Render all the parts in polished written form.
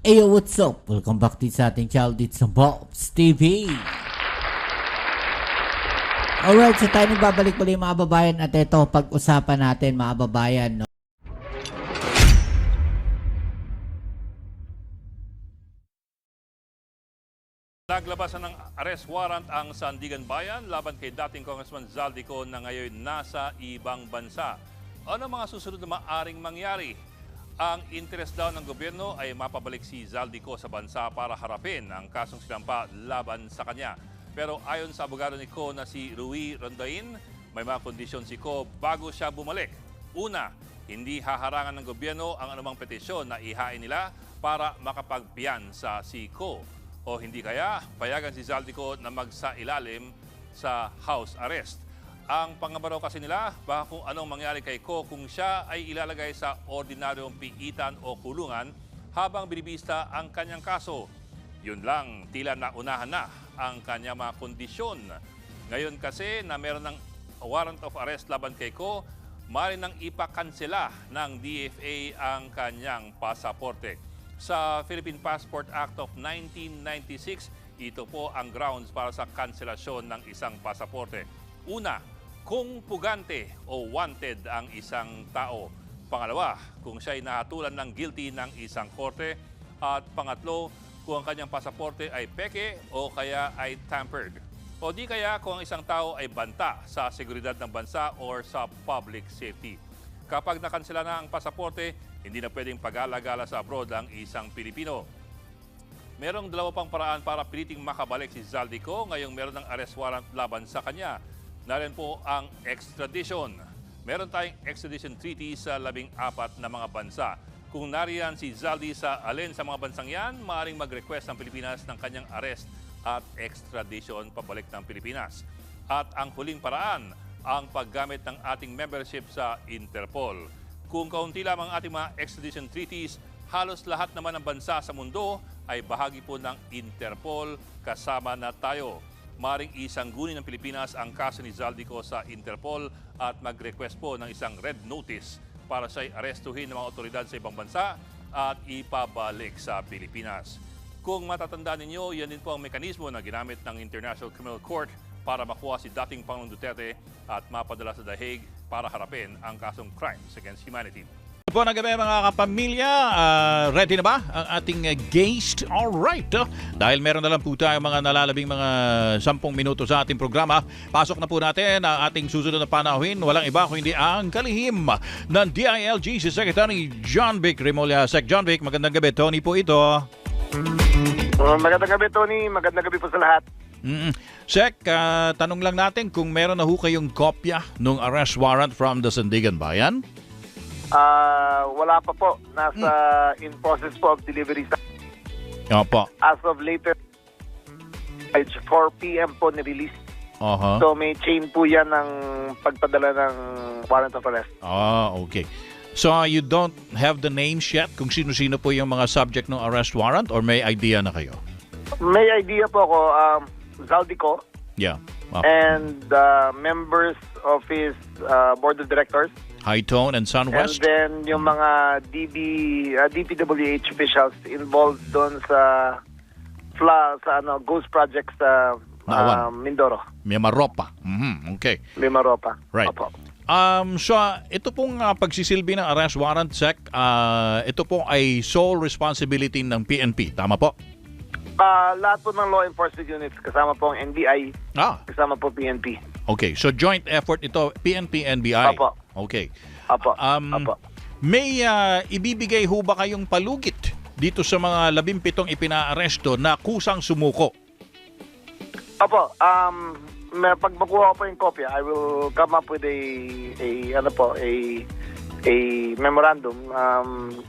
Ayo, what's up? Welcome back din sa ating channel dito sa Bob's TV. Alright, so tayo babalik muli mga babayan at ito pag-usapan natin mga babayan. No? Naglabasan ng arrest warrant ang Sandigan Bayan laban kay dating Congressman Zaldico na ngayon nasa ibang bansa. Ano mga susunod na maaring mangyari? Ang interes daw ng gobyerno ay mapabalik si Zaldico sa bansa para harapin ang kasong sinampa laban sa kanya. Pero ayon sa abogado ni Ko na si Rui Rondain, may mga kondisyon si Ko bago siya bumalik. Una, hindi haharangan ng gobyerno ang anumang petisyon na ihain nila para makapagpiyansa si Ko. O hindi kaya payagan si Zaldico na magsailalim sa house arrest. Ang pangamba kasi nila, baka kung anong mangyari kay Ko kung siya ay ilalagay sa ordinaryong piitan o kulungan habang binibista ang kanyang kaso. Yun lang, tila naunahan na ang kanyang mga kondisyon. Ngayon kasi na meron ng warrant of arrest laban kay Ko, maaari nang ipakansela ng DFA ang kanyang pasaporte. Sa Philippine Passport Act of 1996, ito po ang grounds para sa kanselasyon ng isang pasaporte. Una, kung pugante o wanted ang isang tao. Pangalawa, kung siya ay nahatulan ng guilty ng isang korte. At pangatlo, kung ang kanyang pasaporte ay peke o kaya ay tampered. O di kaya kung ang isang tao ay banta sa seguridad ng bansa or sa public safety. Kapag nakansela na ang pasaporte, hindi na pwedeng pag-alagala sa abroad ang isang Pilipino. Merong dalawa pang paraan para piliting makabalik si Zaldico ngayong meron ng arrest warrant laban sa kanya. Narin po ang extradition. Meron tayong extradition treaty sa 14 na mga bansa. Kung nariyan si Zaldi sa alin sa mga bansang yan, maaaring mag-request ng Pilipinas ng kanyang arrest at extradition pabalik ng Pilipinas. At ang huling paraan, ang paggamit ng ating membership sa Interpol. Kung kaunti lamang ating mga extradition treaties, halos lahat naman ng bansa sa mundo ay bahagi po ng Interpol, kasama na tayo. Maring isanggunin ng Pilipinas ang kaso ni Zaldico sa Interpol at mag-request po ng isang red notice para siya'y arestuhin ng mga otoridad sa ibang bansa at ipabalik sa Pilipinas. Kung matatandaan ninyo, yan din po ang mekanismo na ginamit ng International Criminal Court para makuha si dating Pangulong Duterte at mapadala sa The Hague para harapin ang kasong crimes against humanity. Po ng gabi mga kapamilya, ready na ba ang ating guest? Alright, dahil meron na lang po tayo mga nalalabing mga 10 minuto sa ating programa, pasok na po natin ang ating susunod na panahon. Walang iba kung hindi ang kalihim ng DILG, si Secretary John Vic Remulla. Sec John Vic, magandang gabi. Tony po ito. Magandang gabi, Tony. Magandang gabi po sa lahat. Sec, tanong lang natin kung meron na ho kayong kopya ng arrest warrant from the Sandigan Bayan? Wala pa po. Nasa in process po of delivery sa... Opo. As of later, 4 p.m. po ni-release. So may chain po yan ng pagpadala ng warrant of arrest. Okay. So you don't have the names yet kung sino-sino po yung mga subject ng arrest warrant or may idea na kayo? May idea po ako, Zaldico. Yeah. And members of his board of directors. High Tone and Sunwest? And then yung mga DPWH officials involved doon sa Ghost Project sa Mindoro. Mimaropa. Okay. Mimaropa. Right. Opo. So ito pong pagsisilbi ng arrest warrant, Sec, ito po ay sole responsibility ng PNP. Tama po? Lahat po ng law enforcement units, kasama po ang NBI, kasama po PNP. Okay, so joint effort ito, PNP, NBI. Opo. Okay. Opo. Opo. May ibibigay ho ba kayong palugit dito sa mga 17 ipinaaresto na kusang sumuko? Opo. Pag makuha ko po yung kopya, I will come up with a memorandum.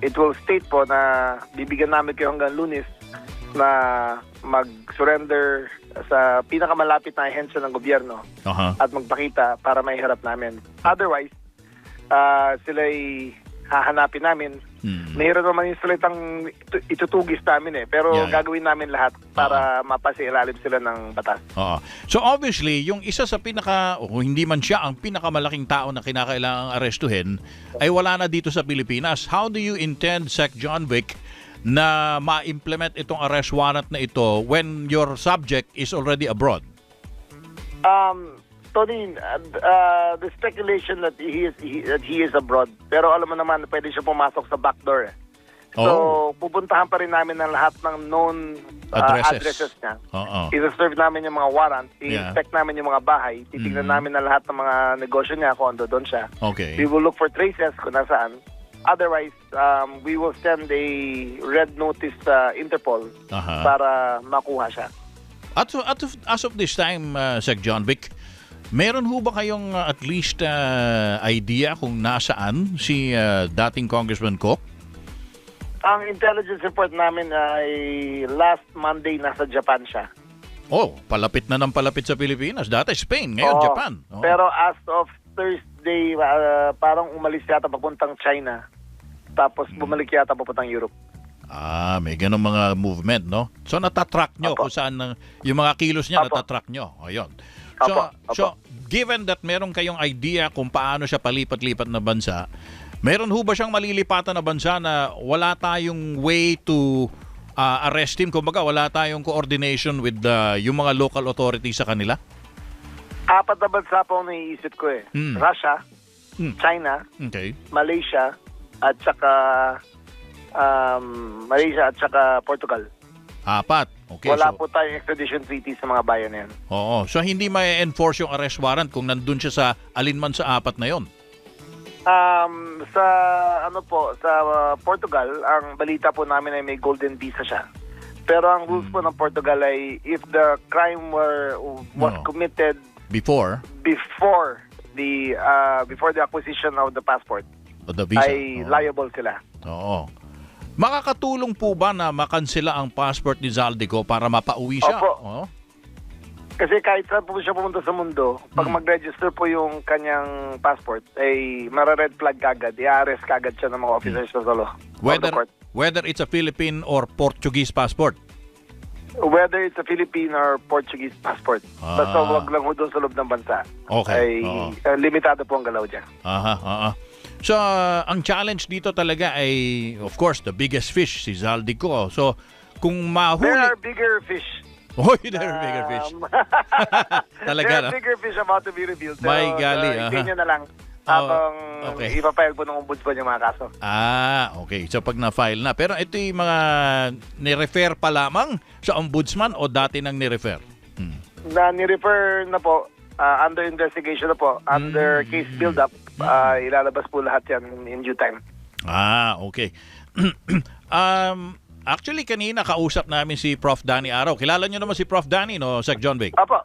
It will state po na bibigyan namin kayo hanggang Lunes na mag-surrender sa pinakamalapit na ahensya ng gobyerno at magpakita para maiharap namin. Otherwise, sila'y hahanapin namin. Mahirap naman yung salitang itutugis namin pero gagawin namin lahat para mapasilalim sila ng batas. So obviously, yung isa sa hindi man siya ang pinakamalaking tao na kinakailangang arestuhin ay wala na dito sa Pilipinas. How do you intend, Sec John Vic, na ma-implement itong arrest warrant na ito when your subject is already abroad? Tony, the speculation that he is abroad. Pero alam mo naman, pwede siya pumasok sa backdoor. So, pupuntahan pa rin namin ng lahat ng known addresses niya. I-reserve namin yung mga warrant, i-inspect namin yung mga bahay, titignan namin na lahat ng mga negosyo niya kung ando doon siya. Okay. We will look for traces kung nasaan. Otherwise, we will send a red notice sa Interpol para makuha siya. As of this time, Sec. John Vic, meron ho ba kayong at least idea kung nasaan si dating Congressman Ko? Ang intelligence report namin ay last Monday nasa Japan siya. Oh, palapit na ng palapit sa Pilipinas. Dati Spain, ngayon Japan. Pero as of Thursday, parang umalis yata papuntang China. Tapos bumalik yata papuntang Europe. May ganun mga movement, no? So natatrack nyo kung saan yung mga kilos niya, natatrack nyo. Ayun. So, given that meron kayong idea kung paano siya palipat-lipat na bansa, meron ho ba siyang malilipatan na bansa na wala tayong way to arrest him? Kumbaga, wala tayong coordination with yung mga local authorities sa kanila? 4 na bansa po ang naiisip ko eh. Russia, China, Malaysia, at saka Portugal. 4. Okay. Wala po tayong extradition treaty sa mga bayan na yan. Oo. So, hindi ma-enforce yung arrest warrant kung nandun siya sa alinman sa 4 na yon? Sa Portugal, ang balita po namin ay may golden visa siya. Pero ang rules po ng Portugal ay if the crime was committed before the acquisition of the passport, the visa, ay liable sila. Oo. Makakatulong po ba na makansela ang passport ni Zaldico para mapauwi siya? Opo. Kasi kahit saan po siya pumunta sa mundo, pag mag-register po yung kanyang passport, ay mara-red flag kagad, i-arrest kagad siya ng mga officers sa law. Whether it's a Philippine or Portuguese passport? Whether it's a Philippine or Portuguese passport. Basta wag lang ho doon sa loob ng bansa. Okay. Ay limitado po ang galaw dyan. So, ang challenge dito talaga ay, of course, the biggest fish, si Zaldico. So, kung mahuli... There are bigger fish. There are bigger fish. Talaga, there are bigger fish about to be revealed. May gali. Hindi nyo na lang habang ipapile po ng ombudsman yung mga kaso. Okay. So, pag na-file na. Pero ito yung mga ni-refer pa lamang sa ombudsman o dati nang ni-refer? Ni-refer na po. Under investigation na po. Under case build-up. Ilalabas po lahat yan in due time. Okay. Actually, kanina kausap namin si Prof. Danny Araw. Kilala nyo naman si Prof. Danny, no, Sec. John Vic? Opo.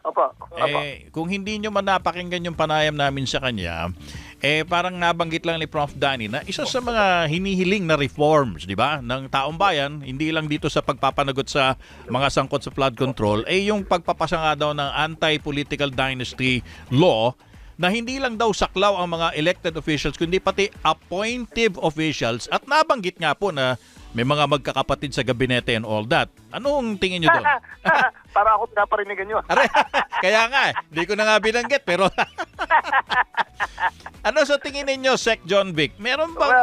Kung hindi nyo man napakinggan yung panayam namin sa kanya, parang nabanggit lang ni Prof. Danny na isa sa mga hinihiling na reforms, di ba, ng taong bayan, hindi lang dito sa pagpapanagot sa mga sangkot sa flood control, yung pagpapasa nga daw ng anti-political dynasty law na hindi lang daw saklaw ang mga elected officials, kundi pati appointive officials. At nabanggit nga po na may mga magkakapatid sa gabinete and all that. Anong tingin nyo doon? Para ako pinaparinig nyo. Kaya nga, hindi ko na nga binanggit. Pero ano sa tingin ninyo, Sec. John Vic? Meron bang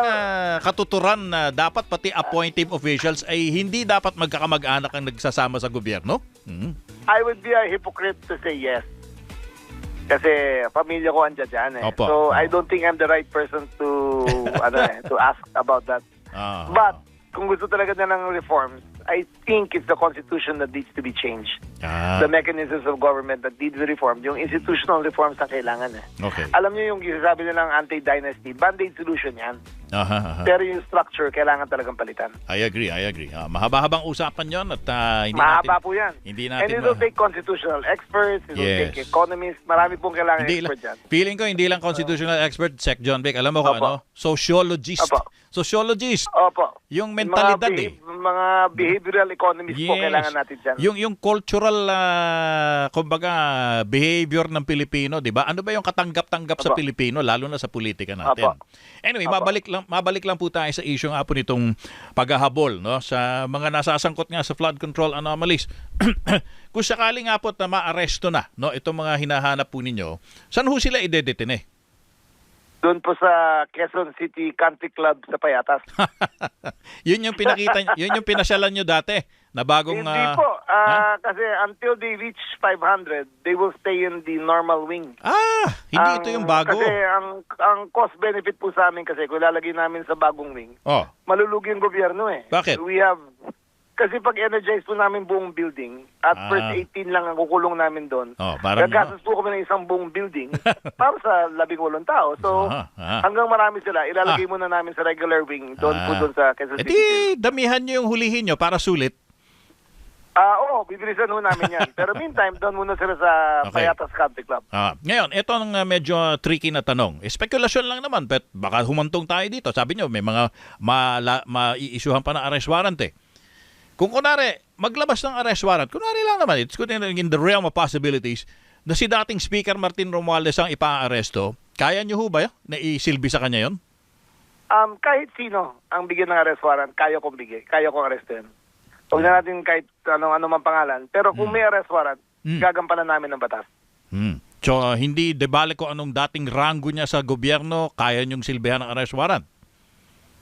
katuturan na dapat pati appointive officials ay hindi dapat magkakamag-anak ang nagsasama sa gobyerno? I would be a hypocrite to say yes. Kasi pamilya ko andyan dyan eh. So I don't think I'm the right person to to ask about that. But kung gusto talaga na ng reforms, I think it's the Constitution that needs to be changed. The mechanisms of government that need to be reformed. Yung institutional reforms na kailangan eh. Okay. Alam niyo yung sinasabi nilang anti-dynasty, band-aid solution yan. Pero yung structure, kailangan talagang palitan. I agree. Mahaba-habang usapan yon at hindi mahaba natin... po yan. Hindi natin... And it will take constitutional experts, it will take economists, marami pong kailangan expert dyan. Feeling ko hindi lang constitutional expert, Sec. John Vic. Alam mo kung ano? Sociologist. Sociologist. Opo. Yung mentalidad mga behavioral economists po kailangan natin dyan. Yung cultural, kumbaga, behavior ng Pilipino, di ba? Ano ba yung katanggap-tanggap sa Pilipino, lalo na sa politika natin? Anyway, mabalik lang po tayo sa issue nga po nitong paghahabol, no, sa mga nasasangkot nga sa flood control anomalies. Kung sakali nga po na ma-aresto na, no, itong mga hinahanap po ninyo, saan ho sila idedetine? Doon po sa Quezon City Country Club sa Payatas. Yun yung pinakita, yun yung pinasyalan nyo dati na bagong... Hindi po. Kasi until they reach 500, they will stay in the normal wing. Hindi ito yung bago. Kasi ang cost benefit po sa amin kasi kung ilalagay namin sa bagong wing, Oh, malulugi yung gobyerno eh. Bakit? Kasi pag energize po namin buong building, at first 18 lang ang kukulong namin doon, parang... gagastos po kami ng isang buong building para sa 18 tao. So, hanggang marami sila, ilalagay muna namin sa regular wing, doon sa Quezon City. Damihan nyo yung hulihin nyo para sulit. Oo, bibilisan ho namin yan. Pero meantime, doon muna sila sa Payatas Country Club. Ngayon, ito ang medyo tricky na tanong. Spekulasyon lang naman, but baka humantong tayo dito. Sabi nyo, may mga ma-i-issuehan pa ng arrest warrant eh. Kung kunwari, maglabas ng arrest warrant, kunwari lang naman, it's in the realm of possibilities, na si dating Speaker Martin Romualdez ang ipa-aresto, kaya nyo ho ba na isilbi sa kanya yon? Kahit sino ang bigyan ng arrest warrant, kaya kong bigay. Kaya kong arrestin. Huwag na natin kahit ano man pangalan. Pero kung may arrest warrant, gagampanan namin ng batas. So, hindi debale ko anong dating ranggo niya sa gobyerno, kaya nyong silbihan ng arrest warrant?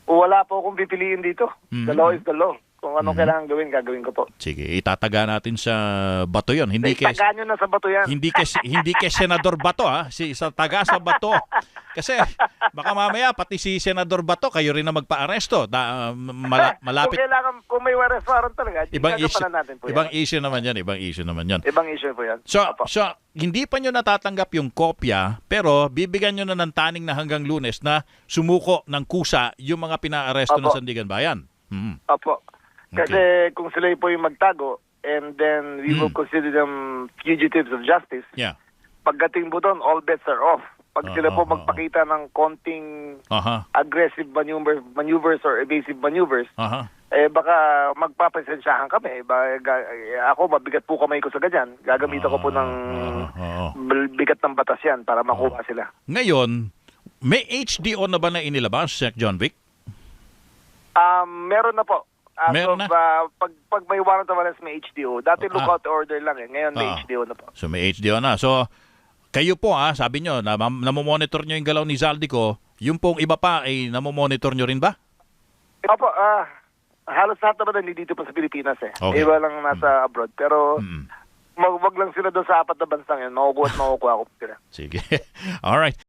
Wala po akong pipiliin dito. The law is the law. Kung anong kailangan gawin, gagawin ko po. Sige, itataga natin sa bato yon. Hindi Itaga nyo na sa bato yan. Hindi kay Senador Bato sa taga sa bato. Kasi baka mamaya pati si Senador Bato kayo rin na magpa-aresto. Malapit. Kung may arrest warrant talaga, gagampanan natin po ibang yan. issue naman yan, ibang issue naman yan. Ibang issue po yan. So hindi pa nyo natatanggap yung kopya, pero bibigyan nyo na ng taning na hanggang Lunes na sumuko ng kusa yung mga pina-aresto ng Sandigan Bayan. Opo. Kasi kung sila po yung magtago, and then we will consider them fugitives of justice, pagdating po doon, all bets are off. Pag sila po magpakita ng konting aggressive maneuvers or evasive maneuvers, baka magpapresensyahan kami. Ako, mabigat po kamay ko sa ganyan. Gagamitan ko po ng bigat ng batas yan para makuha sila. Ngayon, may HDO na ba na inilabas, Sec. John Vic? Meron na po. Meron na? Pag may warrant of arrest, may HDO. Dati lookout order lang eh. Ngayon may HDO na po. So may HDO na. So kayo po sabi nyo, namomonitor nyo yung galaw ni Zaldico, yung pong iba pa ay namomonitor nyo rin ba? Opo, halos lahat naman hindi dito pa sa Pilipinas eh. Okay. Iba lang nasa abroad. Pero wag lang sila doon sa 4 na bansang yun. Makukuha ko sila. Sige. Alright.